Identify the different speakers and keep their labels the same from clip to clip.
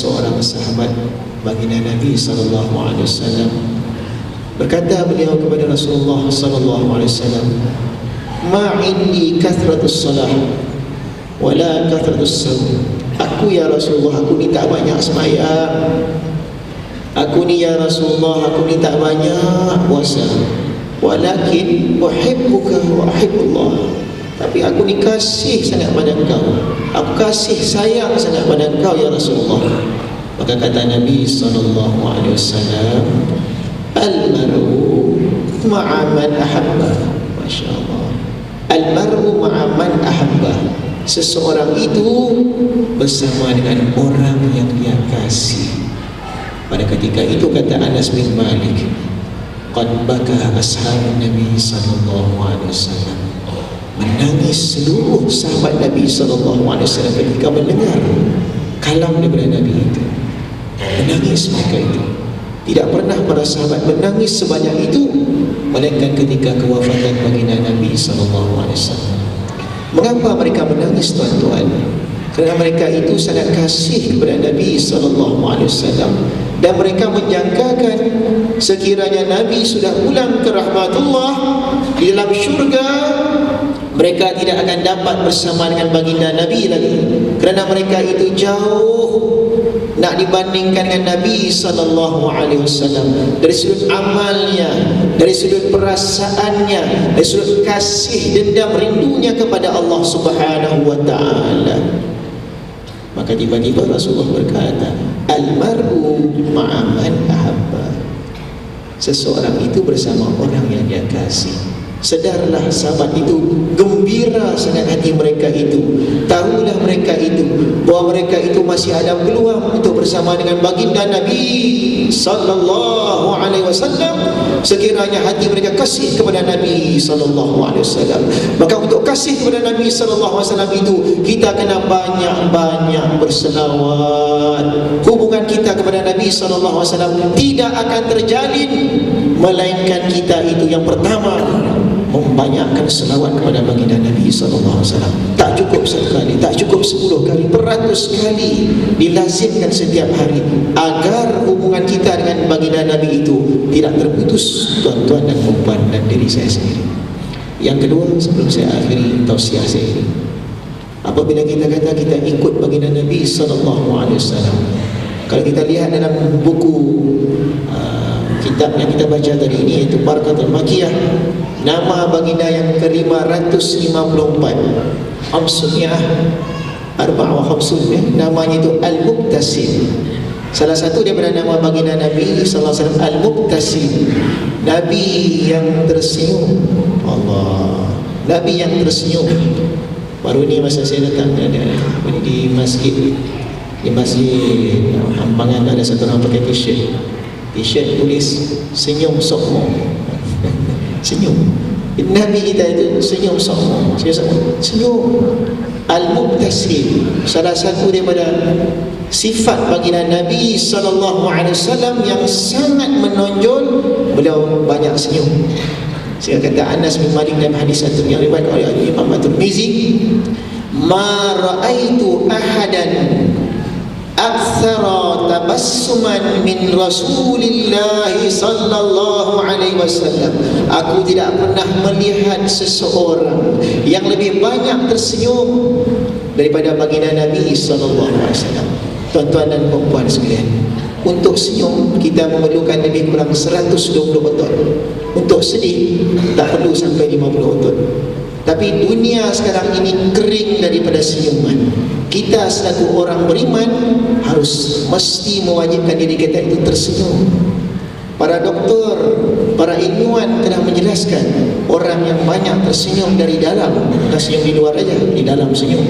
Speaker 1: seorang sahabat baginda Nabi sallallahu alaihi wasallam. Berkata beliau kepada Rasulullah sallallahu alaihi wasallam, "Ma indi kathratus salah wala kathratus saum." Aku ya Rasulullah, aku ni tak banyak sembahyang. Aku ni ya Rasulullah, aku ni tak banyak puasa. Walakin uhibbuka wa uhibbullah. Tapi aku ni kasih sangat pada engkau. Aku kasih sayang sangat pada engkau ya Rasulullah. Maka kata Nabi sallallahu alaihi wasallam, "Al-mar'u ma'a man ahabba." Masya-Allah. Al-mar'u ma'a man ahabba. Seseorang itu bersama dengan orang yang dia kasih. Pada ketika itu kata Anas bin Malik, "Qad baka ashabun Nabi sallallahu alaihi wasallam." Menangis seluruh sahabat Nabi sallallahu alaihi wasallam ketika mendengar kalam daripada Nabi itu. Menangis mereka itu. Tidak pernah para sahabat menangis sebanyak itu melainkan ketika kewafatan baginda Nabi sallallahu alaihi wasallam. Mengapa mereka menangis, tuan-tuan? Kerana mereka itu sangat kasih kepada Nabi sallallahu alaihi wasallam dan mereka menjangkakan sekiranya Nabi sudah pulang ke rahmatullah di dalam syurga, mereka tidak akan dapat bersama dengan baginda Nabi lagi, kerana mereka itu jauh nak dibandingkan dengan Nabi sallallahu alaihi wasallam dari sudut amalnya, dari sudut perasaannya, dari sudut kasih dendam rindunya kepada Allah Subhanahu wa taala. Maka tiba-tiba Rasulullah berkata, "Al-mar'u ma'a man ahabba." Seseorang itu bersama orang yang dia kasih. Sedarlah sahabat itu, gembira sangat hati mereka itu. Tahulah mereka itu bahawa mereka itu masih ada peluang untuk bersama dengan baginda Nabi sallallahu alaihi wasallam sekiranya hati mereka kasih kepada Nabi sallallahu alaihi wasallam. Maka untuk kasih kepada Nabi sallallahu alaihi wasallam itu kita kena banyak-banyak berselawat. Hubungan kita kepada Nabi sallallahu alaihi wasallam tidak akan terjalin melainkan kita itu yang pertama membanyakkan selawat kepada baginda Nabi sallallahu alaihi wasallam. Tak cukup sekali, tak cukup 10 kali, beratus kali dilazimkan setiap hari agar hubungan kita dengan baginda Nabi itu tidak terputus, tuan-tuan dan puan dan diri saya sendiri. Yang kedua, sebelum saya akhiri tausiah saya ini, apabila kita kata kita ikut baginda Nabi sallallahu alaihi wasallam, kalau kita lihat dalam buku kitab yang kita baca tadi ini, iaitu Barakatul Makiyah, nama baginda yang ke-554, Hamsunya Arba' wa Hamsun, namanya itu Al-Muqtasim. Salah satu daripada nama baginda Nabi sallallahu alaihi wasallam Al-Muqtasim, Nabi yang tersenyum. Allah, Nabi yang tersenyum. Baru ni masa saya datang di masjid, di masjid Ampangan, ada satu orang pakai t-shirt tulis "Senyum Sokmo." Senyum. Nabi kita itu senyum Sokmo, senyum. Al-Muqtasim, salah satu daripada sifat baginda Nabi sallallahu alaihi wasallam yang sangat menonjol, beliau banyak senyum. Sehingga kata Anas bin Malik dalam hadis satu yang riwayat oleh Imam At-Tirmizi, "Ma ra'aitu ahadan aktsara tabassuman min Rasulillah sallallahu alaihi wasallam." Aku tidak pernah melihat seseorang yang lebih banyak tersenyum daripada baginda Nabi sallallahu alaihi wasallam. Tuan-tuan dan puan-puan sekalian, untuk senyum kita memerlukan lebih kurang 120 otot. Untuk sedih tak perlu sampai 50 otot. Tapi dunia sekarang ini kering daripada senyuman. Kita selaku orang beriman harus mesti mewajibkan diri kita itu tersenyum. Para doktor, para ilmuwan telah menjelaskan orang yang banyak tersenyum dari dalam, bukan senyum di luar saja, di dalam senyum,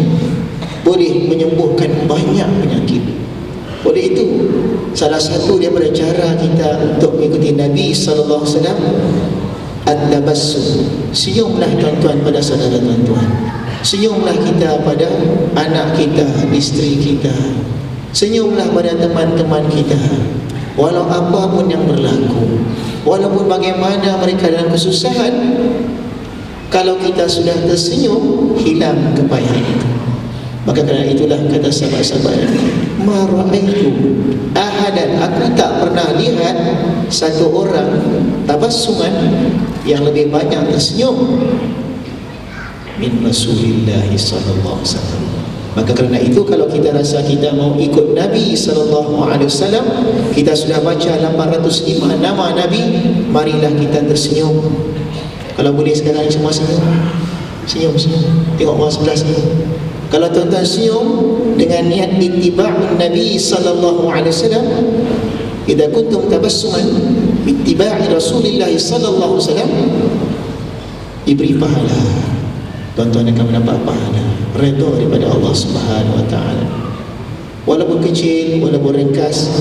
Speaker 1: boleh menyembuhkan banyak penyakit. Oleh itu, salah satu daripada cara kita untuk mengikuti Nabi sallallahu alaihi wasallam, at-tabassum. Senyumlah tuan-tuan pada saudara tuan-tuan. Senyumlah kita pada anak kita, isteri kita. Senyumlah pada teman-teman kita. Walau apapun yang berlaku, walaupun bagaimana mereka dalam kesusahan, kalau kita sudah tersenyum, hilang kepayahan itu. Maka kerana itulah kata sahabat-sahabat, ma ra'aitu ahadan, aku tak pernah lihat satu orang tabassuman yang lebih banyak tersenyum min Rasulillah sallallahu alaihi wasallam. Maka kerana itu, kalau kita rasa kita mau ikut Nabi sallallahu alaihi wasallam, kita sudah baca 805 nama Nabi, marilah kita tersenyum. Kalau boleh sekarang semua senyum. Senyum. Tengok orang sebelah senyum. Kalau tuan-tuan senyum dengan niat ittiba'un Nabi sallallahu alaihi wasallam, idza kuntum tabassuman ittiba'i Rasulillah sallallahu alaihi wasallam, diberi pahala. Tuan-tuan akan mendapat pahala, redha daripada Allah Subhanahu wa taala. Walaupun kecil, walaupun ringkas,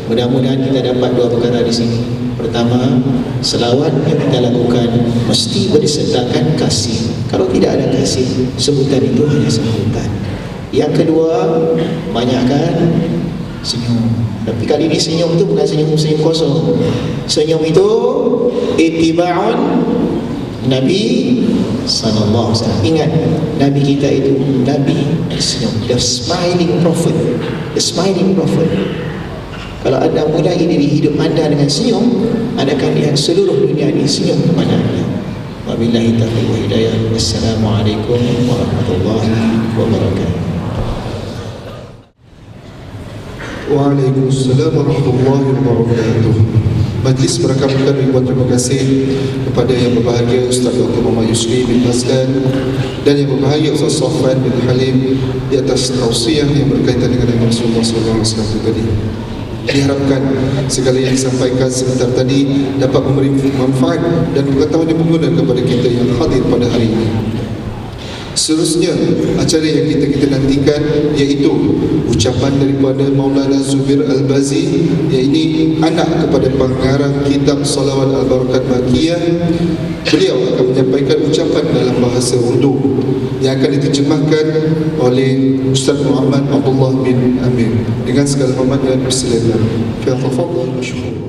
Speaker 1: mudah-mudahan kita dapat dua perkara di sini. Pertama, selawat yang kita lakukan mesti bersertakan kasih. Kalau tidak ada kasih, sebutan itu hanya sebutan. Yang kedua, banyakkan senyum. Tapi kali ini senyum itu bukan senyum kosong. Senyum itu ittiba'un Nabi sallallahu alaihi wasallam. Ingat, Nabi kita itu Nabi senyum, the smiling prophet, the smiling prophet. Kalau anda mulai diri hidup anda dengan senyum, anda akan lihat seluruh dunia ini senyum kepada anda. Wabillahi taufiq wa hidayah. Wassalamualaikum warahmatullahi wabarakatuh.
Speaker 2: Waalaikumsalam warahmatullahi wabarakatuh. Majlis merakamkan ribuan terima kasih kepada yang berbahagia Ustaz Dr. Muhammad Yusri bin Mazlan dan yang berbahagia Ustaz Safwan bin Halim di atas tausiah yang berkaitan dengan Rasulullah SAW tadi. Diharapkan segala yang disampaikan sebentar tadi dapat memberi manfaat dan pengetahuan yang berguna kepada kita yang hadir pada hari ini. Seterusnya, acara yang kita nantikan iaitu ucapan daripada Maulana Zubir Al-Bazi, iaitu anak kepada pengarang kitab Salawat Al-Barakat Makiyah. Beliau akan menyampaikan ucapan dalam bahasa Urdu yang akan diterjemahkan oleh Ustaz Muhammad Abdullah bin Amir. Dengan segala hormat dan persilakan. Tafadhal masykur.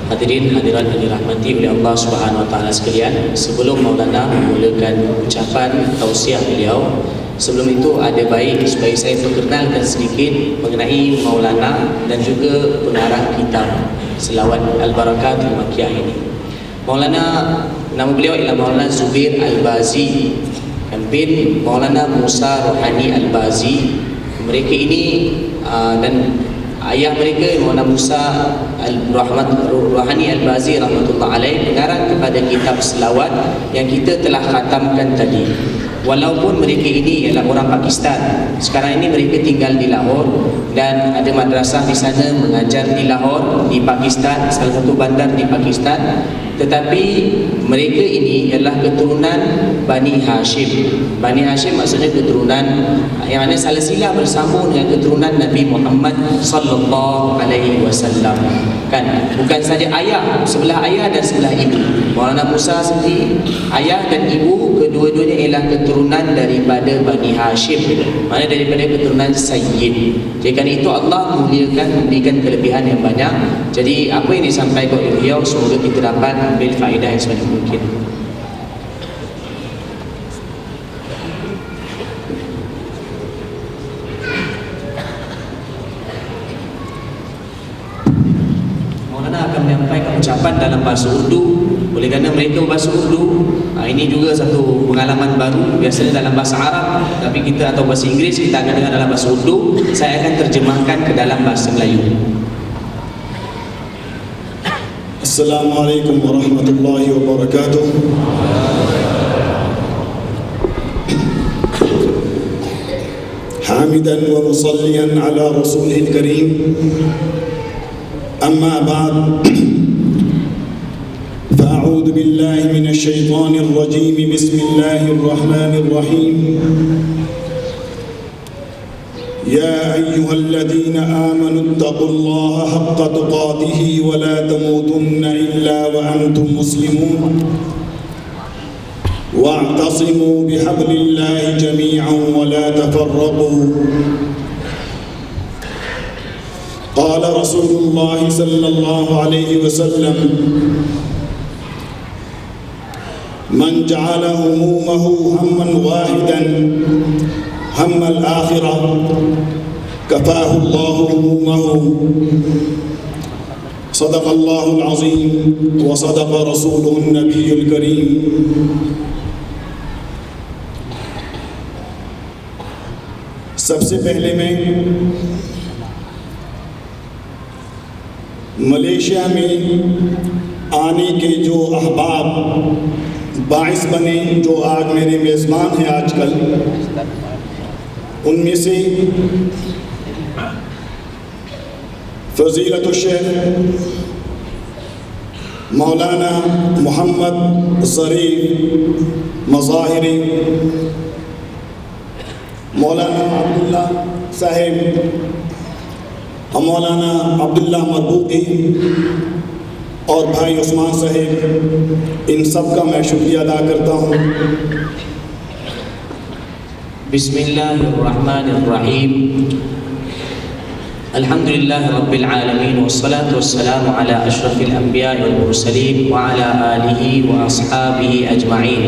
Speaker 3: Hadirin hadirat yang dirahmati oleh Allah Subhanahu wa taala sekalian, sebelum Maulana memulakan ucapan tausiah beliau, sebelum itu ada baik supaya saya perkenalkan sedikit mengenai Maulana dan juga pengarang kitab Salawat Al-Barakat Makiyah ini. Maulana, nama beliau ialah Maulana Zubir Al-Bazi bin Maulana Musa Rohani Al-Bazi. Mereka ini dan ayah mereka Maulana Musa Rohani Al-Bazi rahmatullah alaih mengarang kepada kitab selawat yang kita telah khatamkan tadi. Walaupun mereka ini ialah orang Pakistan, sekarang ini mereka tinggal di Lahore dan ada madrasah di sana mengajar di Lahore di Pakistan, salah satu bandar di Pakistan. Tetapi mereka ini ialah keturunan Bani Hashim. Bani Hashim maksudnya keturunan yang mana silsilah bersambung dengan keturunan Nabi Muhammad sallallahu alaihi wasallam. Kan, bukan saja ayah, sebelah ayah dan sebelah ibu. Maulana Musa sendiri ayah dan ibu kedua-duanya ialah keturunan daripada Bani Hashim, mana daripada keturunan Sayyid. Jadi kerana itu Allah muliakan, memberikan kelebihan yang banyak. Jadi apa yang disampaikan oleh beliau, semoga kita dapat ambil faedah yang sebanyak mungkin. Maulana akan menyampaikan ucapan dalam bahasa Urdu. Oleh kerana mereka berbahasa Urdu, ini juga satu pengalaman baru. Biasanya dalam bahasa Arab, tapi kita atau bahasa Inggeris kita akan dengar dalam bahasa Urdu. Saya akan terjemahkan ke dalam bahasa Melayu.
Speaker 4: Assalamualaikum warahmatullahi wabarakatuh. Hamidan wa musalliyan ala rasulil karim. Amma ba'd. Fa'a'udhu billahi minasy syaithanir rajim. Bismillahirrahmanirrahim. يا أيها الذين آمنوا اتقوا الله حق تقاته ولا تموتن إلا وأنتم مسلمون واعتصموا بحبل الله جميعا ولا تفرقوا. قال رسول الله صلى الله عليه وسلم من جعل همومه هما واحدا هم الآخرة كفاه الله همومه. صدق الله العظيم وصدق رسوله النبي الكريم. सबसे पहले मैं मलेशिया में आने के जो अहबाब बाइस बने, जो आज मेरे मेज़बान हैं आजकल, उनमें से फ़ज़ीलतुश शेख मौलाना मोहम्मद ज़रीफ़ मज़ाहिरी, मौलाना अब्दुल्ला साहिब, मौलाना अब्दुल्ला मरबूकी और भाई उस्मान साहिब, इन सब का मैं शुक्रिया अदा करता हूँ।
Speaker 3: बिस्मिल्लाहिर्रहमानिर्रहीम। अल्हम्दुलिल्लाहि रब्बिल आलमीन वस्सलातु वस्सलामु अला अशरफिल अंबिया वल मुरसलीन व अला आलिहि व अस्हाबिहि अजमईन।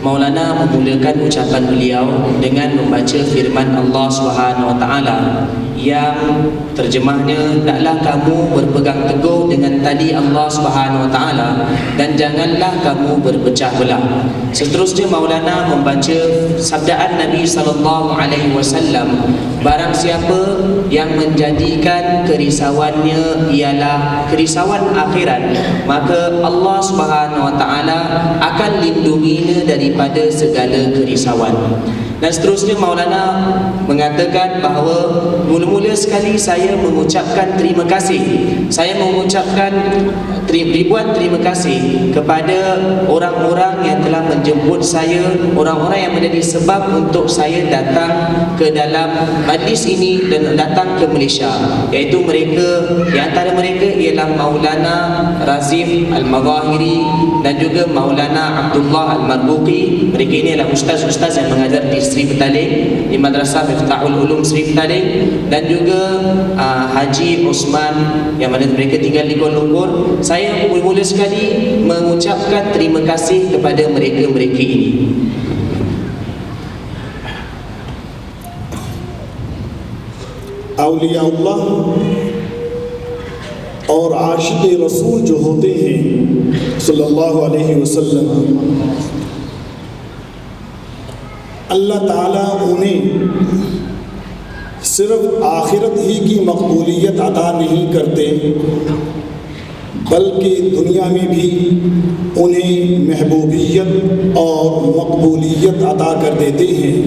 Speaker 3: Maulana memulakan ucapan beliau dengan membaca firman Allah Subhanahu wa taala yang terjemahnya, taklah kamu berpegang teguh dengan tali Allah Subhanahu wa taala dan janganlah kamu berpecah belah. Seterusnya Maulana membaca sabdaan Nabi sallallahu alaihi wasallam, barang siapa yang menjadikan kerisauannya ialah kerisauan akhirat, maka Allah Subhanahu wa taala akan lindunginya daripada segala kerisauan. Dan seterusnya Maulana mengatakan bahawa mula-mula sekali saya mengucapkan terima kasih. Saya mengucapkan ribuan terima kasih kepada orang-orang yang telah menjemput saya, orang-orang yang menjadi sebab untuk saya datang ke dalam majlis ini dan datang ke Malaysia, iaitu mereka, di antara mereka ialah Maulana Razif Al-Mazahiri dan juga Maulana Abdullah Al-Marbuqi. Mereka ini adalah ustaz-ustaz yang mengajar di Sri Petaling, di Madrasah Miftahul Ulum Sri Petaling, dan juga Haji Osman yang mana mereka tinggal di Kuala Lumpur. Saya mula-mula sekali mengucapkan terima kasih kepada mereka-mereka ini.
Speaker 4: औलिया-उल्लाह और आशिक़ रसूल जो होते हैं सल्लल्लाहु अलैहि वसल्लम, अल्लाह ताला उन्हें सिर्फ आखिरत ही की मकबूलियत अता नहीं करते, बल्कि दुनिया में भी उन्हें महबूबियत और मकबूलियत अता कर देते हैं।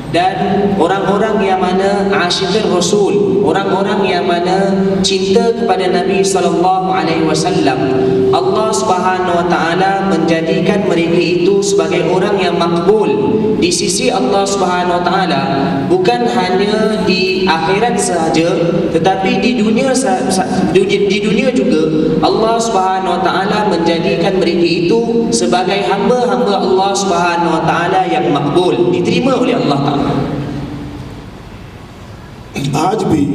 Speaker 3: Dan orang-orang yang mana asyikir Rasul, orang-orang yang mana cinta kepada Nabi sallallahu alaihi wasallam, Allah Subhanahu wa taala menjadikan mereka itu sebagai orang yang makbul di sisi Allah Subhanahu wa taala, bukan hanya di akhirat sahaja tetapi di dunia juga Allah Subhanahu wa taala menjadikan mereka itu sebagai hamba-hamba Allah Subhanahu wa taala yang makbul, diterima oleh Allah Taala.
Speaker 4: आज भी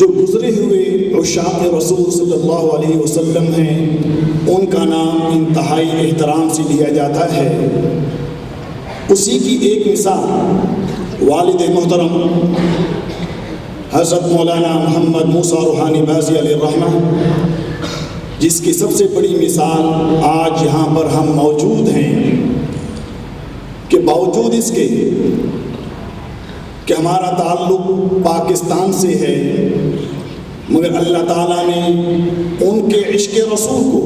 Speaker 4: जो गुजरे हुए उशाक़ रसूल सल्लल्लाहु अलैहि वसल्लम हैं, उनका नाम इंतहाई एहतराम से लिया जाता है। उसी की एक मिसाल वालिद मोहतरम हज़रत मौलाना मोहम्मद मूसा रूहानी बाज़ी अलैहिर्रहमा, जिसकी सबसे बड़ी मिसाल आज यहाँ पर हम मौजूद हैं, कि बावजूद इसके कि हमारा ताल्लुक़ पाकिस्तान से है, मगर अल्लाह ताला ने उनके इश्क़ रसूल को,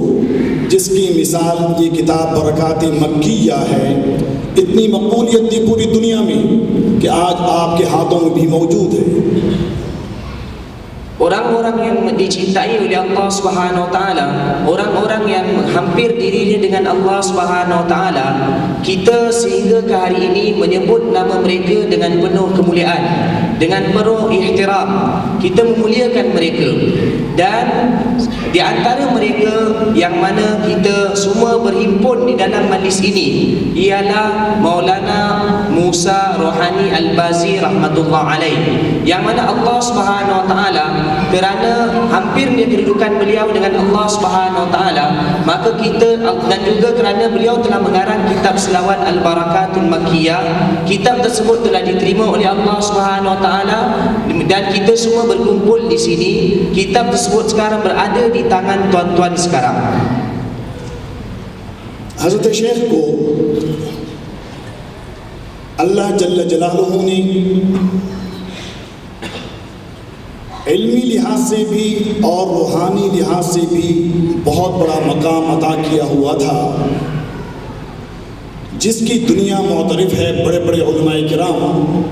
Speaker 4: जिसकी मिसाल ये किताब बरकात मक्किया है, इतनी मकबूलियत दी पूरी दुनिया में कि आज आपके हाथों में भी मौजूद है।
Speaker 3: Orang-orang yang dicintai oleh Allah Subhanahu wa taala, orang-orang yang hampir dirinya dengan Allah Subhanahu wa taala, kita sehingga ke hari ini menyebut nama mereka dengan penuh kemuliaan, dengan penuh ihtiram. Kita memuliakan mereka. Dan di antara mereka yang mana kita semua berhimpun di dalam majlis ini ialah Maulana Musa Rohani Al-Bazi rahmatullah alaih, yang mana Allah Subhanahu wa taala, kerana hampirnya kedudukan beliau dengan Allah Subhanahu wa taala, maka kita, dan juga kerana beliau telah mengarang kitab selawat Al-Barakatul Makkiyah, kitab tersebut telah diterima oleh Allah Subhanahu wa taala dan kita semua berkumpul di sini. Kitab tersebut sekarang berada di tangan tuan-tuan sekarang.
Speaker 4: حضرت شیخ کو اللہ جل جلالہ نے علمی لحاظ سے بھی اور روحانی لحاظ سے بھی بہت بڑا مقام عطا کیا ہوا تھا، جس کی دنیا معترف ہے۔ بڑے بڑے علماء کرام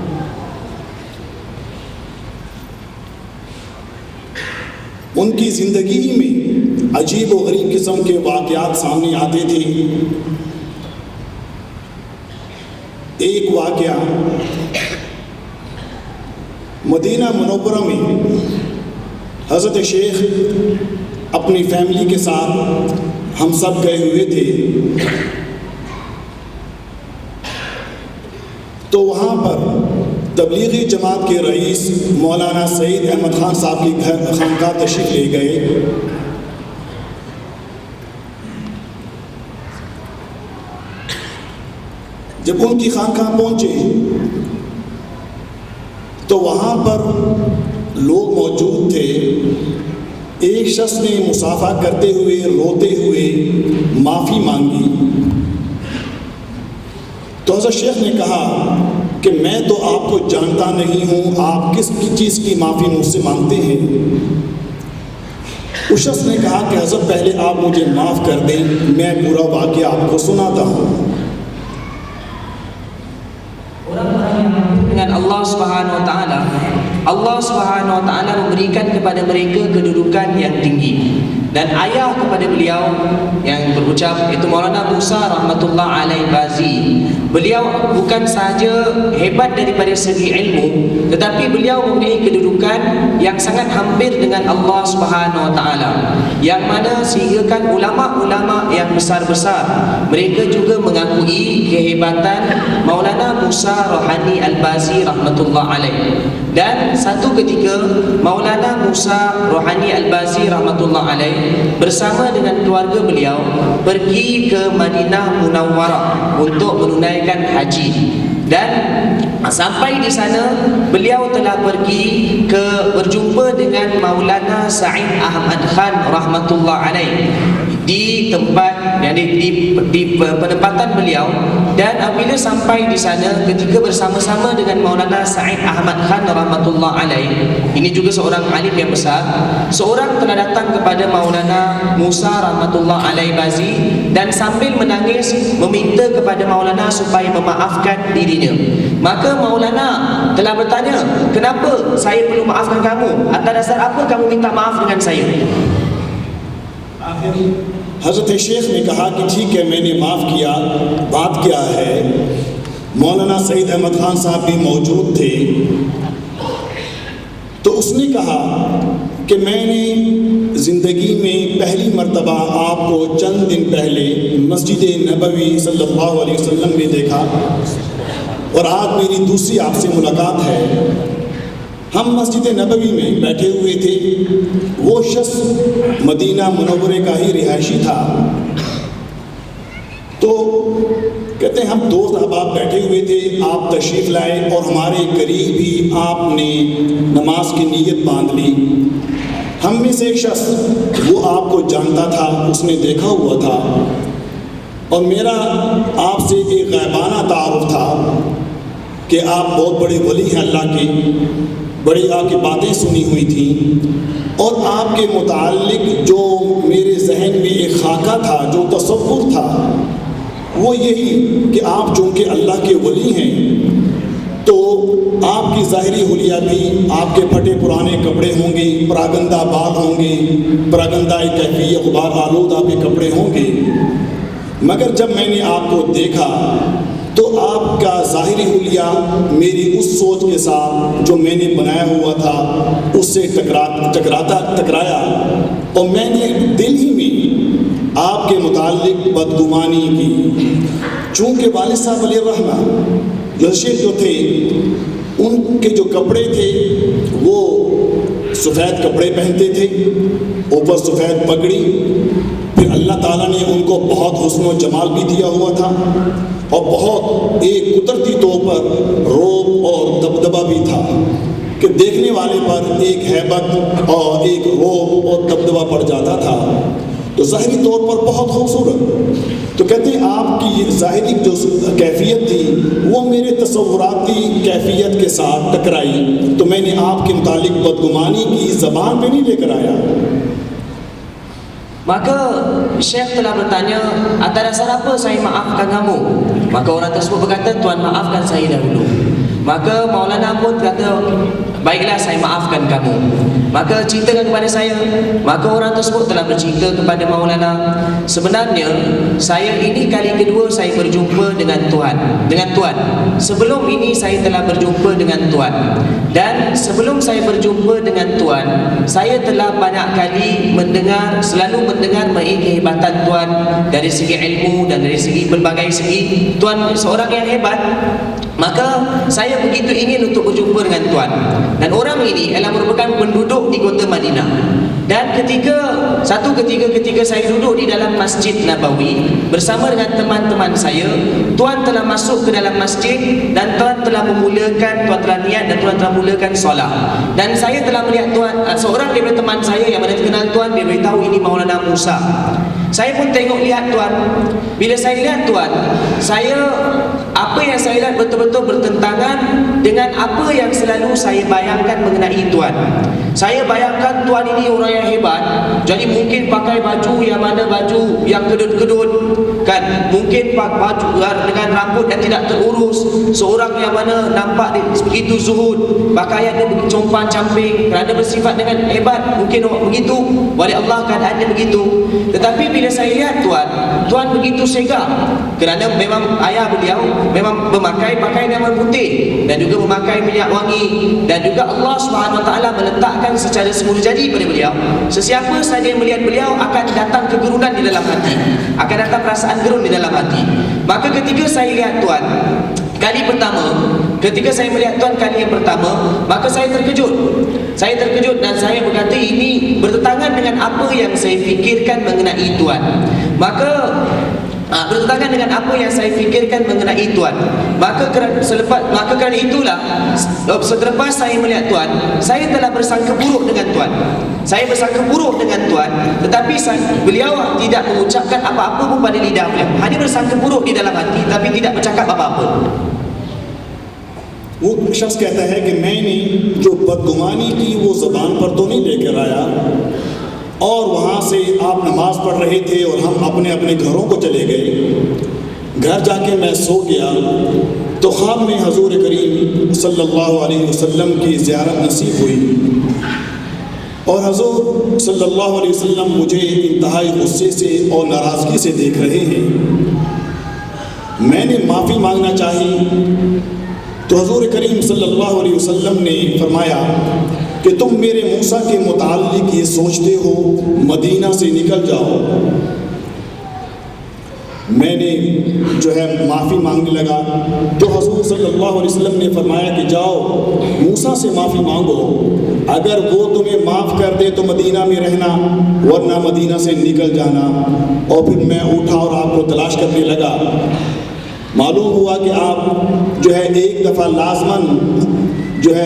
Speaker 4: ان کی زندگی میں عجیب و غریب قسم کے واقعات سامنے آتے تھے۔ ایک واقعہ مدینہ منورہ میں حضرت شیخ اپنی فیملی کے ساتھ ہم سب گئے ہوئے تھے، تو وہاں پر تبلیغی جماعت کے رئیس مولانا سعید احمد خان صاحب کی خانقاہ تشریف لے گئے۔ جب ان کی خانقاہ پہنچے تو وہاں پر لوگ موجود تھے۔ ایک شخص نے مصافحہ کرتے ہوئے روتے ہوئے معافی مانگی، تو حضرت شیخ نے کہا کہ میں تو آپ کو جانتا نہیں ہوں، آپ کس چیز کی معافی مجھ سے مانگتے ہیں؟ اس شخص نے کہا کہ حضرت پہلے آپ مجھے معاف کر دیں، میں پورا واقعہ آپ کو سناتا ہوں۔
Speaker 3: Dengan Allah Subhanahu wa taala, Allah Subhanahu wa taala memberikan kepada mereka kedudukan yang tinggi. Dan ayah kepada beliau yang berucap itu Maulana Musa rahmatullah alaih Bazi, beliau bukan sahaja hebat daripada segi ilmu, tetapi beliau mempunyai kedudukan yang sangat hampir dengan Allah Subhanahu wa taala, yang mana sehinggakan ulama-ulama yang besar-besar mereka juga mengakui kehebatan Maulana Musa Rohani Al-Bazi rahmatullah alaih. Dan satu ketika Maulana Musa Rohani Al-Bazi rahmatullah alaih bersama dengan keluarga beliau pergi ke Madinah Munawwarah untuk menunaikan haji. Dan sampai di sana beliau telah pergi ke berjumpa dengan Maulana Sa'id Ahmad Khan rahmatullah alaih di tempat yang di penempatan beliau. Dan apabila sampai di sana, ketika bersama-sama dengan Maulana Sa'id Ahmad Khan rahmatullah alaih, ini juga seorang alim yang besar, seorang telah datang kepada Maulana Musa rahmatullah alaih Bazi dan sambil menangis meminta kepada Maulana supaya memaafkan dirinya. Maka Maulana telah bertanya, kenapa saya perlu maafkan kamu? Atas dasar apa kamu minta maaf dengan saya?
Speaker 4: حضرت شیخ نے کہا کہ ٹھیک ہے میں نے معاف کیا، بات کیا ہے؟ مولانا سعید احمد خان صاحب بھی موجود تھے، تو اس نے کہا کہ میں نے زندگی میں پہلی مرتبہ آپ کو چند دن پہلے مسجد نبوی صلی اللہ علیہ وسلم میں دیکھا، اور آج میری دوسری آپ سے ملاقات ہے۔ ہم مسجد نبوی میں بیٹھے ہوئے تھے، وہ شخص مدینہ منورے کا ہی رہائشی تھا، تو کہتے ہیں ہم دوست احباب بیٹھے ہوئے تھے، آپ تشریف لائے اور ہمارے قریب ہی آپ نے نماز کی نیت باندھ لی۔ ہم میں سے ایک شخص وہ آپ کو جانتا تھا، اس نے دیکھا ہوا تھا، اور میرا آپ سے ایک غیبانہ تعارف تھا کہ آپ بہت بڑے ولی ہیں اللہ کے، بڑی آپ کی باتیں سنی ہوئی تھیں، اور آپ کے متعلق جو میرے ذہن میں ایک خاکہ تھا، جو تصور تھا، وہ یہی کہ آپ چونکہ اللہ کے ولی ہیں تو آپ کی ظاہری حلیہ بھی، آپ کے پھٹے پرانے کپڑے ہوں گے، پراگندہ بال ہوں گے، پراگندہ کیفیہ غبار آلود آپ کے کپڑے ہوں گے، مگر جب میں نے آپ کو دیکھا तो आपका ज़ाहिरी हुलिया मेरी उस सोच के साथ जो मैंने बनाया हुआ था उससे टकराया और मैंने दिल ही में आपके मुताल्लिक बदगुमानी की। चूँकि वालिद साहब अलैहिर्रहमा जो थे उनके जो कपड़े थे वो सफ़ेद कपड़े पहनते थे, ऊपर सफ़ेद पगड़ी, फिर अल्लाह ताला ने उनको बहुत हुस्न और जमाल भी दिया हुआ था और बहुत एक कुदरती तौर पर रोब और दबदबा भी था कि देखने वाले पर एक हैबत और एक रोब और दबदबा पड़ जाता था। तो ज़ाहिरी तौर पर बहुत खूबसूरत। तो कहते हैं आपकी ये ज़ाहिरी जो कैफियत थी वो मेरे तसव्वुराती कैफियत के साथ टकराई, तो मैंने आपके मुतालिक बदगुमानी की ज़बान पे नहीं लेकर आया।
Speaker 3: Maka Syekh telah bertanya, antara siapa saya maafkan kamu? Maka orang tersebut berkata, Tuan maafkan saya dahulu. Maka Maulana pun kata, baiklah saya maafkan kamu. Maka ceritakan kepada saya. Maka orang tersebut telah bercerita kepada Maulana, sebenarnya saya ini kali kedua saya berjumpa dengan Tuan. Sebelum ini saya telah berjumpa dengan Tuan. Dan sebelum saya berjumpa dengan Tuan, saya telah banyak kali selalu mendengar mengenai kehebatan Tuan dari segi ilmu dan dari segi berbagai segi. Tuan seorang yang hebat. Maka saya begitu ingin untuk berjumpa dengan Tuan. Dan orang ini adalah merupakan penduduk di kota Madinah. Dan satu ketika saya duduk di dalam Masjid Nabawi bersama dengan teman-teman saya, Tuan telah masuk ke dalam masjid dan Tuan telah niat dan Tuan telah mulakan solat. Dan saya telah melihat Tuan, seorang daripada teman saya yang mana kenal Tuan, dia beritahu ini Maulana Musa. Saya pun lihat Tuan. Bila saya lihat Tuan, apa yang saya lihat betul-betul bertentangan dengan apa yang selalu saya bayangkan mengenai Tuan. Saya bayangkan Tuan ini orang yang hebat, jadi mungkin pakai baju yang kedut-kedut, kan? Mungkin baju dengan rambut yang tidak terurus, seorang yang mana nampak begitu zuhud, pakaiannya compan camping, kerana bersifat dengan hebat, mungkin begitu. Wali Allah keadaannya begitu. Tetapi bila saya lihat Tuan begitu segak, kerana memang ayah beliau memang memakai pakaian yang putih dan juga memakai minyak wangi, dan juga Allah Subhanahu Wa Taala meletakkan secara semula jadi pada beliau. Sesiapa saja yang melihat beliau akan datang kegerunan di dalam hati, akan datang perasaan gerun di dalam hati. Maka ketika saya lihat Tuan ketika saya melihat Tuan kali yang pertama, maka saya terkejut dan saya berkata ini bertentangan dengan apa yang saya fikirkan mengenai Tuan. Bertentangan dengan apa yang saya fikirkan mengenai Tuan. Maka kerana itulah, selepas saya melihat Tuan, saya telah bersangka buruk dengan Tuan. Tetapi beliau tidak mengucapkan apa-apa pun pada lidah beliau. Hanya bersangka buruk di dalam hati, tapi tidak bercakap apa-apa.
Speaker 4: वो शख्स कहता है कि मैंने जो बदगुमानी की वो ज़बान पर तो नहीं लेकर आया, और वहाँ से आप नमाज़ पढ़ रहे थे और हम अपने अपने घरों को चले गए। घर जाके मैं सो गया तो ख्वाब में हजूर करीम सल्लल्लाहु अलैहि वसल्लम की ज़ियारत नसीब हुई और हजूर सल्लल्लाहु अलैहि वसल्लम मुझे इंतहाई गुस्से से और नाराज़गी से देख रहे हैं। मैंने माफ़ी मांगना चाही तो हजूर करीम सल्लल्लाहु अलैहि वसल्लम ने फरमाया कि तुम मेरे मूसा के मुताल्लिक ये सोचते हो, मदीना से निकल जाओ। मैंने माफ़ी मांगने लगा तो हज़ूर सल्लल्लाहु अलैहि वसल्लम ने फरमाया कि जाओ मूसा से माफ़ी मांगो, अगर वो तुम्हें माफ़ कर दे तो मदीना में रहना, वरना मदीना से निकल जाना। और फिर मैं उठा और आपको तलाश करने लगा। मालूम हुआ कि आप एक दफ़ा लाजमन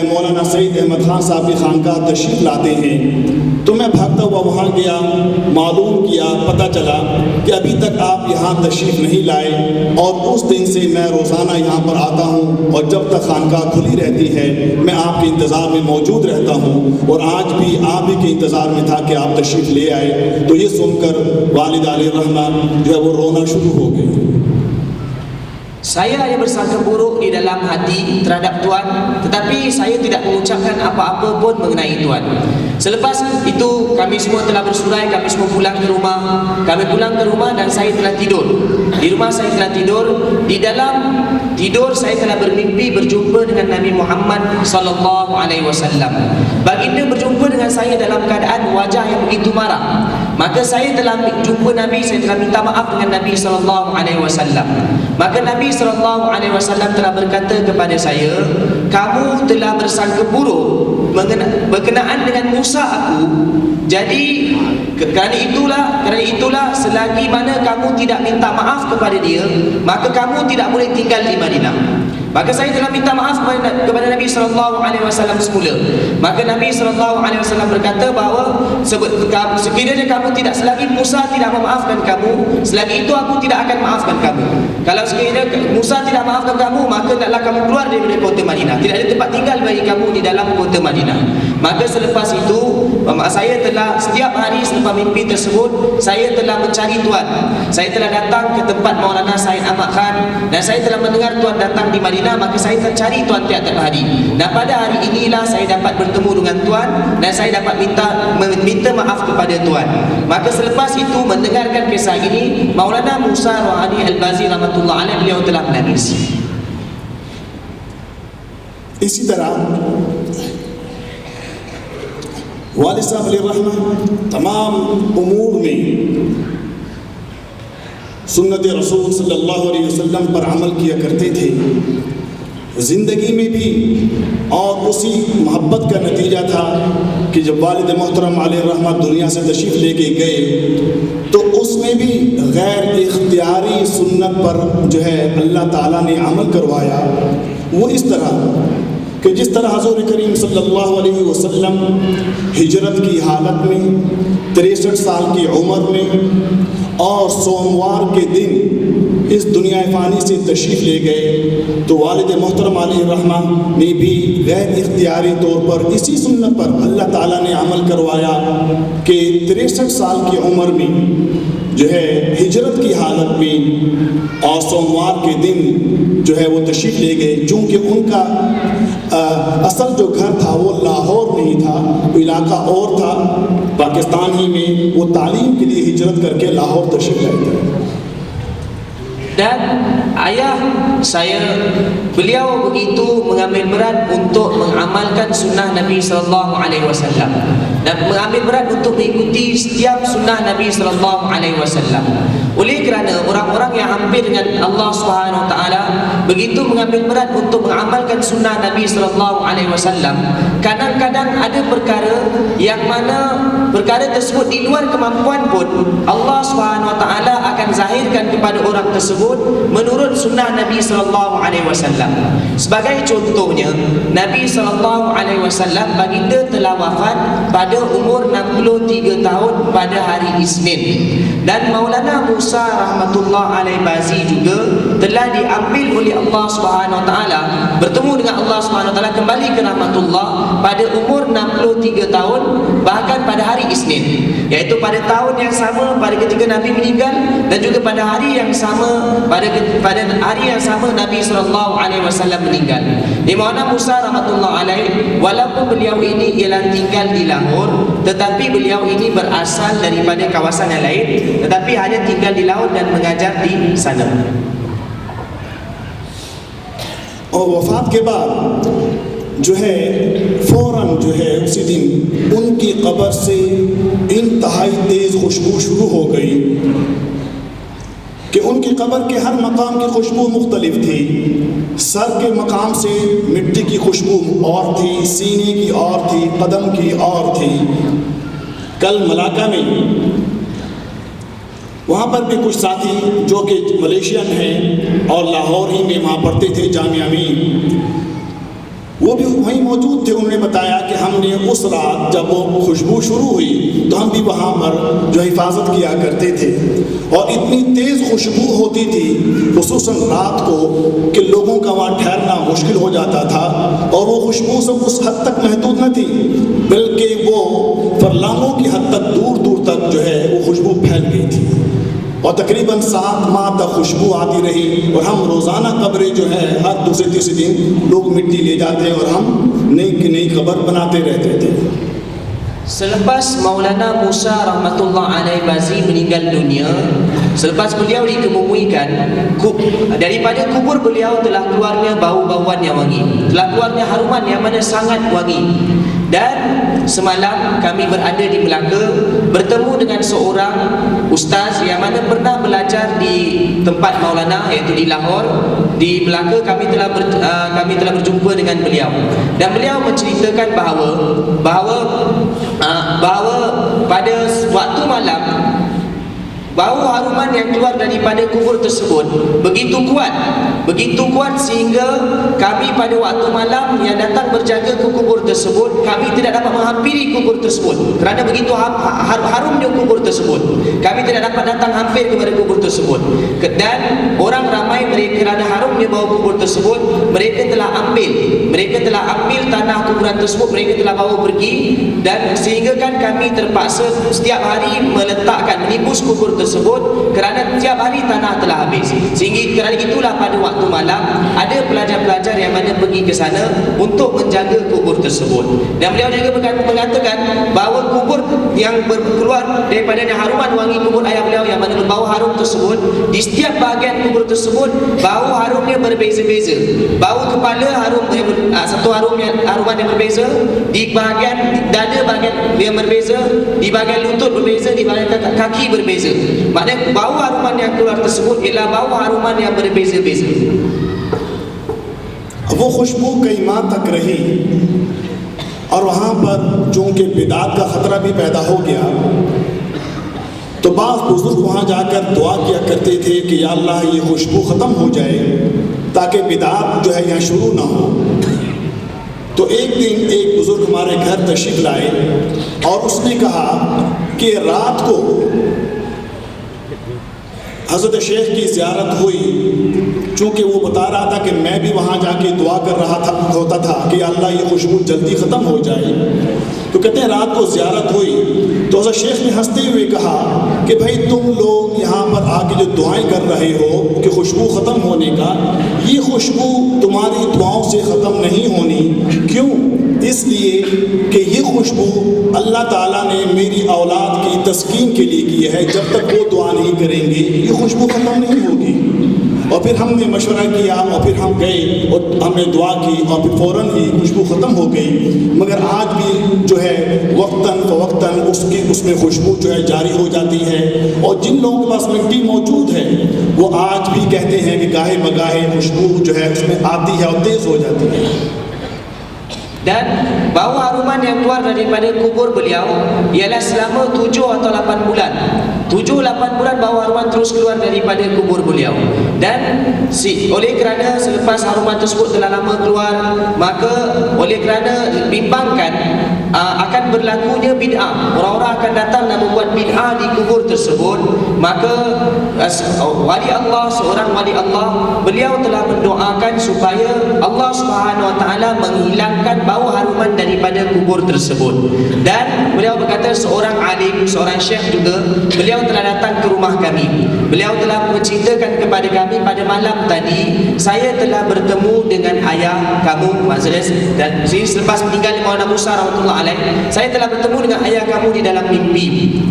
Speaker 4: मौलाना सईद अहमद खान साहब की खानकाह तशरीफ़ लाते हैं। तो मैं भागता हुआ वहाँ गया, मालूम किया, पता चला कि अभी तक आप यहाँ तशरीफ़ नहीं लाए, और उस दिन से मैं रोज़ाना यहाँ पर आता हूँ और जब तक खानकाह खुली रहती है मैं आपके इंतज़ार में मौजूद रहता हूँ, और आज भी आप ही के इंतज़ार में था कि आप तशरीफ़ ले आए। तो ये सुनकर वालिद अलैहिर्रहमा वो रोना शुरू हो गए।
Speaker 3: Saya hanya bersangka buruk di dalam hati terhadap Tuan, tetapi saya tidak mengucapkan apa-apa pun mengenai Tuan. Selepas itu kami semua telah bersurai, kami semua pulang ke rumah. Kami pulang ke rumah dan saya telah tidur. Di rumah saya telah tidur. Di dalam tidur saya telah bermimpi berjumpa dengan Nabi Muhammad sallallahu alaihi wasallam. Baginda berjumpa dengan saya dalam keadaan wajah yang begitu marah. Maka saya telah jumpa Nabi, saya telah minta maaf dengan Nabi sallallahu alaihi wasallam. Maka Nabi sallallahu alaihi wasallam telah berkata kepada saya, kamu telah bersangka buruk berkenaan dengan Musa aku. Jadi kerana itulah selagi mana kamu tidak minta maaf kepada dia, maka kamu tidak boleh tinggal di Madinah. Maka saya telah minta maaf kepada Nabi sallallahu alaihi wasallam semula. Maka Nabi sallallahu alaihi wasallam berkata bahawa sekiranya kamu tidak, selagi Musa tidak memaafkan kamu, selagi itu aku tidak akan maafkan kamu. Kalau sekiranya Musa tidak maafkan kamu, maka hendaklah kamu keluar daripada kota Madinah. Tidak ada tempat tinggal bagi kamu di dalam kota Madinah. Maka selepas itu saya telah setiap hari selepas mimpi tersebut, saya telah mencari Tuan. Saya telah datang ke tempat Maulana Said Ahmad Khan dan saya telah mendengar Tuan datang di Madinah. Maka saya mencari Tuan tiap-tiap hari. Dan pada hari inilah saya dapat bertemu dengan Tuan dan saya dapat minta maaf kepada Tuan. Maka selepas itu mendengarkan kisah ini, Maulana Musa Rohani Al-Bazi rahmatullah alaih, beliau telah menangis.
Speaker 4: इसी तरह वालिद साहब अलैहिर्रहमह तमाम उमूर में सुन्नत रसूल सल्लल्लाहु अलैहि वसल्लम पर अमल किया करते थे, ज़िंदगी में भी। और उसी मोहब्बत का नतीजा था कि जब वालिद मोहतरम अलैहिर्रहमत दुनिया से तशरीफ़ लेके गए तो उसमें भी गैर इख्तियारी सुन्नत पर जो है अल्लाह ताला ने अमल करवाया। वो इस तरह कि जिस तरह हज़ूर करीम सल्लल्लाहु अलैहि वसल्लम हिजरत की हालत में 63 साल की उम्र में और सोमवार के दिन इस दुनिया फ़ानी से तशरीफ़ ले गए, तो वालिद मोहतरम अलैहिर्रहमा ने भी गैर इख्तियारी तौर पर इसी सुन्नत पर अल्लाह ताला ने अमल करवाया कि 63 साल की उम्र में जो है हिजरत की हालत में और सोमवार के दिन जो है वो तशरीफ़ ले गए। चूँकि उनका असल जो घर था वो लाहौर नहीं था, वो इलाका और था, पाकिस्तान ही में। वो तालीम के लिए हिजरत करके लाहौर तशरीफ़ लाए थे।
Speaker 3: Dan ayah saya, beliau begitu mengambil berat untuk mengamalkan sunnah Nabi sallallahu alaihi wasallam dan mengambil berat untuk mengikuti setiap sunnah Nabi sallallahu alaihi wasallam. Oleh kerana orang-orang yang hampir dengan Allah Subhanahu wa taala begitu mengambil berat untuk mengamalkan sunnah Nabi sallallahu alaihi wasallam, kadang-kadang ada perkara yang mana perkara tersebut di luar kemampuan pun Allah Subhanahu wa taala akan zahirkan kepada orang tersebut menurut sunnah Nabi sallallahu alaihi wasallam. Sebagai contohnya, Nabi sallallahu alaihi wasallam baginda telah wafat pada umur 63 tahun pada hari Isnin. Dan Maulana Musa rahmatullah alaihi Bazi juga telah diambil oleh Allah Subhanahu wa taala, bertemu dengan Allah Subhanahu wa taala, kembali ke rahmatullah pada umur 63 tahun, bahkan pada hari Isnin, iaitu pada tahun yang sama pada ketika Nabi meninggal, dan juga pada hari yang sama pada hari yang sama Nabi sallallahu alaihi wasallam meninggal. Di Maulana Musa rahmatullah alaihi, walaupun beliau ini ialah tinggal di Lahore, tetapi beliau ini berasal daripada kawasan yang lain, tetapi hanya tinggal di Lahore dan mengajar di sana.
Speaker 4: और वफ़ात के बाद जो है फ़ौरन जो है उसी दिन उनकी कब्र से इंतहाई तेज़ खुशबू शुरू हो गई कि उनकी कब्र के हर मकाम की खुशबू मुख्तलिफ थी। सर के मकाम से मिट्टी की खुशबू और थी, सीने की और थी, कदम की और थी। कल मलाका में वहाँ पर भी कुछ साथी जो कि मलेशियन हैं और लाहौर ही में वहाँ पढ़ते थे जामिया में, वो भी वहीं मौजूद थे। उन्होंने बताया कि हमने उस रात जब वो खुशबू शुरू हुई तो हम भी वहाँ पर जो हिफाजत किया करते थे, और इतनी तेज़ खुशबू होती थी खुसूसन रात को कि लोगों का वहाँ ठहरना मुश्किल हो जाता था। और वो खुशबू सब उस हद तक महदूद न थी, बल्कि वो फरलांगों की हद तक दूर दूर तक जो है वो खुशबू फैल गई थी। और तकरीबन 7 माह तक खुशबू आती रही। और हम रोज़ाना कब्रें जो है हर दूसरे तीसरे दिन लोग मिट्टी ले जाते और हम नई की नई कब्र बनाते रहते थे।
Speaker 3: Selepas Maulana Musa rahmatullah alaihi Bazi meninggal dunia, selepas beliau dikebumikan, daripada kubur beliau telah keluarnya bau-bauan yang wangi, telah keluarnya haruman yang mana sangat wangi. Dan semalam kami berada di Melaka, bertemu dengan seorang ustaz yang mana pernah belajar di tempat Maulana, iaitu di Lahore. Di Melaka kami telah berjumpa dengan beliau, dan beliau menceritakan bahawa pada waktu malam bau haruman yang keluar daripada kubur tersebut begitu kuat sehingga kami pada waktu malam yang datang berjaga ke kubur tersebut, kami tidak dapat menghampiri kubur tersebut kerana begitu harumnya kubur tersebut. Kami tidak dapat datang hampir kepada kubur tersebut, dan orang ramai mereka kerana harumnya bau kubur tersebut, mereka telah ambil tanah kuburan tersebut, mereka telah bawa pergi, dan sehingga kan kami terpaksa setiap hari menibus kubur tersebut kerana setiap hari tanah telah habis. Sehingga kerana itulah pada waktu malam ada pelajar-pelajar yang mana pergi ke sana untuk menjaga kubur tersebut. Dan beliau juga mengatakan bahawa kubur yang keluar daripada haruman wangi kubur ayah beliau yang mana berbau harum tersebut, di setiap bahagian kubur tersebut bau harumnya berbeza-beza. Bau kepala satu haruman yang berbeza, di bahagian dada bahagian yang berbeza, di bahagian lutut berbeza, di bahagian kaki berbeza. Maknanya bau haruman yang keluar tersebut ialah bau haruman yang berbeza-beza.
Speaker 4: वो खुशबू कई माह तक रही और वहाँ पर चूँकि बिदात का ख़तरा भी पैदा हो गया, तो बाज़ बुज़ुर्ग वहाँ जाकर दुआ किया करते थे कि या अल्लाह ये खुशबू ख़त्म हो जाए ताकि बिदात जो है यहाँ शुरू ना हो। तो एक दिन एक बुज़ुर्ग हमारे घर तशरीफ़ लाए और उसने कहा कि रात को हज़रत शेख की ज़ियारत हुई। चूँकि वो बता रहा था कि मैं भी वहाँ जाके दुआ कर रहा होता था कि अल्लाह ये खुशबू जल्दी ख़त्म हो जाए। तो कहते हैं रात को ज़ियारत हुई तो हज़रत शेख ने हंसते हुए कहा कि भाई तुम लोग यहाँ पर आके जो दुआएं कर रहे हो कि खुशबू ख़त्म होने का, ये खुशबू तुम्हारी दुआओं से ख़त्म नहीं होनी। क्यों? इसलिए कि ये खुशबू अल्लाह ताला ने मेरी औलाद की तस्कीन के लिए की है। जब तक वो दुआ नहीं करेंगे ये खुशबू ख़त्म नहीं होगी। और फिर हमने मशवरा किया और फिर हम गए और हमने दुआ की और फिर फ़ौरन ही खुशबू ख़त्म हो गई। मगर आज भी जो है वक्तन फ़वक्तन उसमें खुशबू जो है जारी हो जाती है। और जिन लोगों के पास मिट्टी मौजूद है वो आज भी कहते हैं कि गाहे बगाहे खुशबू जो है उसमें आती है और तेज़ हो जाती है।
Speaker 3: Dan bau haruman yang keluar daripada kubur beliau ialah selama 7 atau 8 bulan. 7-8 bulan bau haruman terus keluar daripada kubur beliau. Dan oleh kerana selepas haruman tersebut telah lama keluar, maka oleh kerana bimbangkan akan berlakunya bid'ah, orang-orang akan datang dan membuat bid'ah di kubur tersebut, maka wali Allah, seorang wali Allah, beliau telah mendoakan supaya Allah Subhanahu Wa Taala menghilangkan bau haruman daripada kubur tersebut. Dan beliau berkata seorang alim, seorang syekh juga, beliau telah datang ke rumah kami. Beliau telah menceritakan kepada kami pada malam tadi, saya telah bertemu dengan ayah kamu, maksudnya dan selepas meninggal Maulana Musa rahmatullah alaih, saya telah bertemu dengan ayah kamu di dalam mimpi.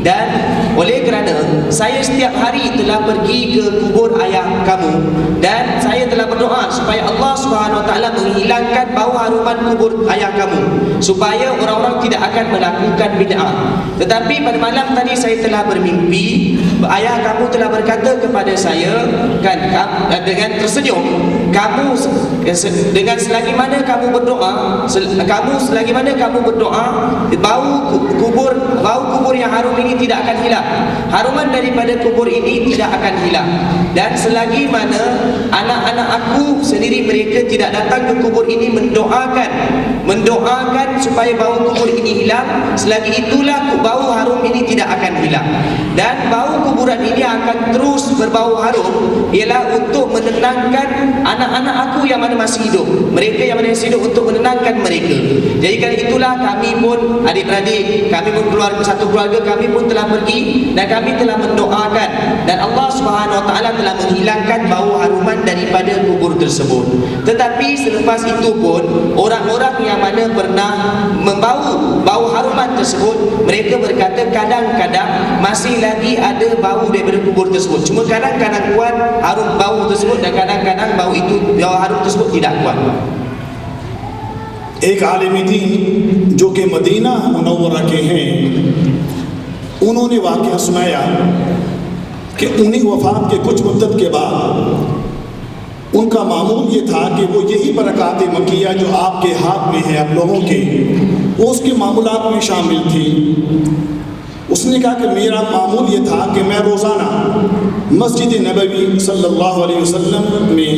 Speaker 3: Dan oleh kerana saya setiap hari telah pergi ke kubur ayah kamu, dan saya telah berdoa supaya Allah Subhanahu Wa Taala menghilangkan bau haruman kubur ayah kamu, supaya orang-orang tidak akan melakukan bid'ah. Tetapi pada malam tadi saya telah bermimpi, ayah kamu telah berkata kepada saya kan, dengan tersenyum, kamu dengan selagi mana kamu berdoa, bau kubur yang harum ini tidak akan hilang. Haruman daripada kubur ini tidak akan hilang. Dan selagi mana anak-anak aku sendiri mereka tidak datang ke kubur ini mendoakan supaya bau kubur ini hilang, selagi itulah bau harum ini tidak akan hilang. Dan bau kuburan ini akan terus berbau harum, ialah untuk menenangkan anak-anak aku yang mana masih hidup, mereka yang mana masih hidup, untuk menenangkan mereka. Jadi kerana itulah kami pun adik-beradik, kami pun satu keluarga, kami pun telah pergi dan kami telah mendoakan, dan Allah Subhanahu Wa Taala telah menghilangkan bau haruman daripada kubur tersebut. tersebut. Tetapi selepas itu pun orang-orang yang mana pernah membau bau haruman tersebut, mereka berkata kadang-kadang masih lagi ada bau daripada kubur tersebut. Cuma kadang-kadang kuat harum bau tersebut dan kadang-kadang bau harum tersebut tidak kuat.
Speaker 4: एक आलिम दीन जो कि Medina Munawwara के हैं, उन्होंने वाक़या सुनाया कि उन्हीं वफ़ात के कुछ मुद्दत के बाद उनका मामूल ये था कि वो यही बरक़ात मक्किया जो आपके हाथ में है आप लोगों के, वो उसके मामूलात में शामिल थी। उसने कहा कि मेरा मामूल ये था कि मैं रोज़ाना मस्जिद नबवी सल्लल्लाहु अलैहि वसल्लम में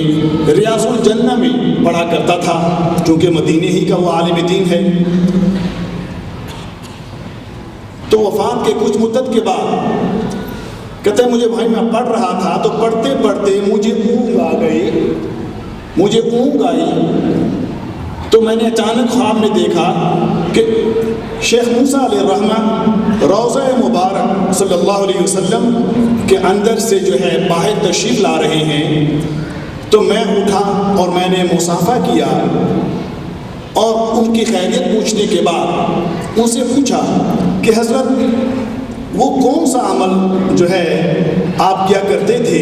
Speaker 4: रियाज़ुल जन्नह में पढ़ा करता था, क्योंकि मदीने ही का वो आलिम दीन है। तो वफ़ात के कुछ मुद्दत के बाद कहते हैं मुझे भाई मैं पढ़ रहा था तो पढ़ते पढ़ते मुझे ऊँघ आई। तो मैंने अचानक ख्वाब में देखा कि शेख मूसा अलैहिर्रहमान रोज़ा मुबारक सल्लल्लाहु अलैहि वसल्लम के अंदर से जो है बाहर तशरीफ़ ला रहे हैं। तो मैं उठा और मैंने मुसाफा किया और उनकी खैरियत पूछने के बाद उनसे पूछा कि हज़रत वो कौन सा अमल जो है आप क्या करते थे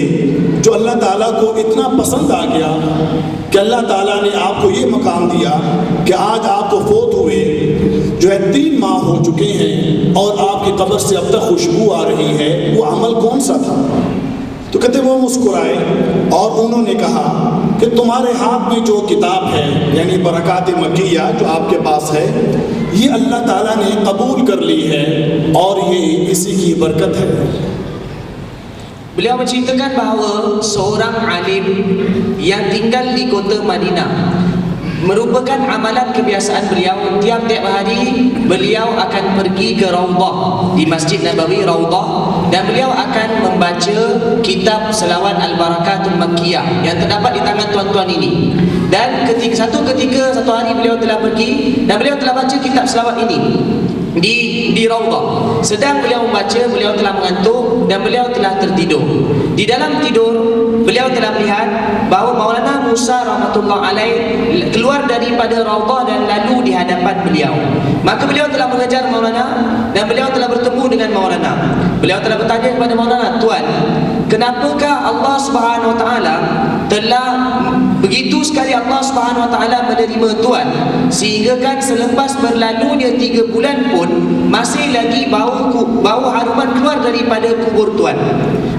Speaker 4: जो अल्लाह ताला को इतना पसंद आ गया कि अल्लाह ताला ने आपको ये मकाम दिया कि आज आपको फोत हुए जो है 3 माह हो चुके हैं और आपकी कब्र से अब तक खुशबू आ रही है, वो अमल कौन सा था? तो कहते वो मुस्कुराए और उन्होंने कहा कि तुम्हारे हाथ में जो किताब है यानी बरक़ात मक्किया जो आपके पास है, ये अल्लाह ताला ने कबूल कर ली है और ये इसी की बरकत है।
Speaker 3: Beliau menceritakan bahawa seorang alim yang tinggal di kota Madinah, merupakan amalan kebiasaan beliau, tiap-tiap hari beliau akan pergi ke Raudhah di Masjid Nabawi Raudhah, dan beliau akan membaca kitab selawat Al-Barakatul Makkiyah yang terdapat di tangan tuan-tuan ini. Dan satu hari beliau telah pergi dan beliau telah baca kitab selawat ini di Raudhah. Sedang beliau membaca, beliau telah mengantuk dan beliau telah tertidur. Di dalam tidur beliau telah melihat bahawa Maulana Musa rahmatullah alaih keluar daripada Raudhah dan lalu di hadapan beliau. Maka beliau telah mengejar Maulana dan beliau telah bertemu dengan Maulana. Beliau telah bertanya kepada Maulana, "Tuan, kenapakah Allah Subhanahu wa taala telah begitu sekali Allah Subhanahu wa taala menerima tuan sehingga kan selepas berlalunya 3 bulan pun masih lagi bau haruman keluar daripada kubur tuan?"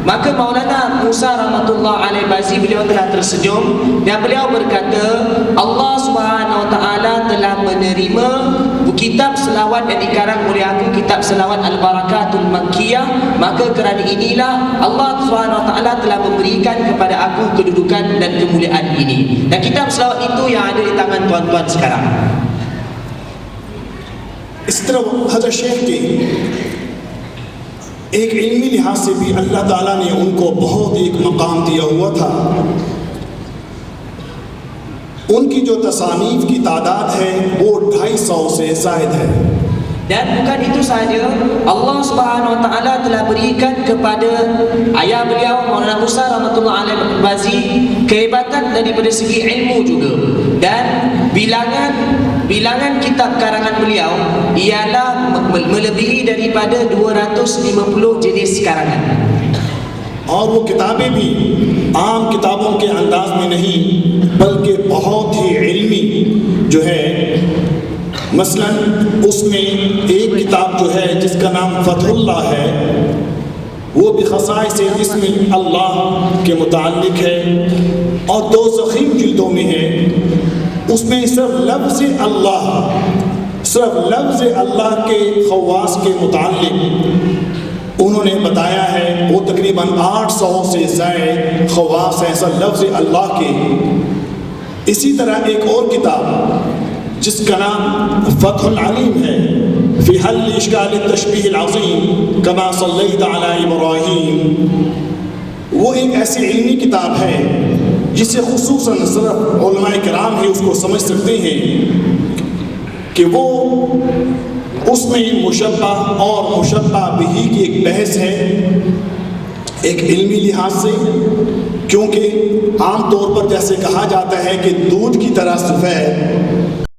Speaker 3: Maka Maulana Musa rahmatullah alaih Bazi beliau telah tersenyum dan beliau berkata, Allah Subhanahu wa taala telah menerima kitab selawat yang dikarang oleh aku, kitab selawat Al-Barakatul Makkiyah, maka kerana inilah Allah Subhanahu wa taala telah memberikan kepada aku kedudukan dan kemuliaan ini. Dan kitab selawat itu yang ada di tangan tuan-tuan sekarang.
Speaker 4: इस तरह हज़रत शेख के एक इल्मी लिहाज से भी अल्लाह ताला ने उनको बहुत एक मकाम दिया हुआ था। उनकी जो तसानीफ की तादाद है वो 250 से ज़ायद है।
Speaker 3: Dan bukan itu sahaja, Allah Subhanahu wa taala telah berikan kepada ayah beliau Maulana Musa rahmatullah alaih Bazi kehebatan daripada segi ilmu juga. Dan bilangan kitab karangan beliau ialah melebihi daripada 250 jenis karangan.
Speaker 4: और वो किताबें भी आम किताबों के अंदाज में नहीं बल्कि बहुत ही इल्मी जो है। मसलन उसमें एक किताब जो है जिसका नाम फतहुल्लाह है, वो भी खसाइस इस्म अल्लाह के मुताल्लिक है और 2 ज़ख़ीम जिल्दों में है। उसमें सिर्फ लफ्ज़ अल्लाह के ख़वास के मुताल्लिक उन्होंने बताया है। वो तकरीबन 800 से ज़ायद ख़वास हैं सब लफ्ज़ अल्लाह के। इसी तरह एक और किताब जिसका नाम फ़तहुल अलीम है, फ़ी हल इश्काल तशबीह अज़ीम कमा सल्लैत अला इब्राहीम, वो एक ऐसी इल्मी किताब है जिसे खुसूसन सिर्फ उलमाए किराम ही उसको समझ सकते हैं कि वो उसमें मुशब्बा और मुशब्बा बिही की एक बहस है एक इल्मी लिहाज से। کیونکہ عام طور پر جیسے کہا جاتا ہے کہ دودھ کی طرح سفید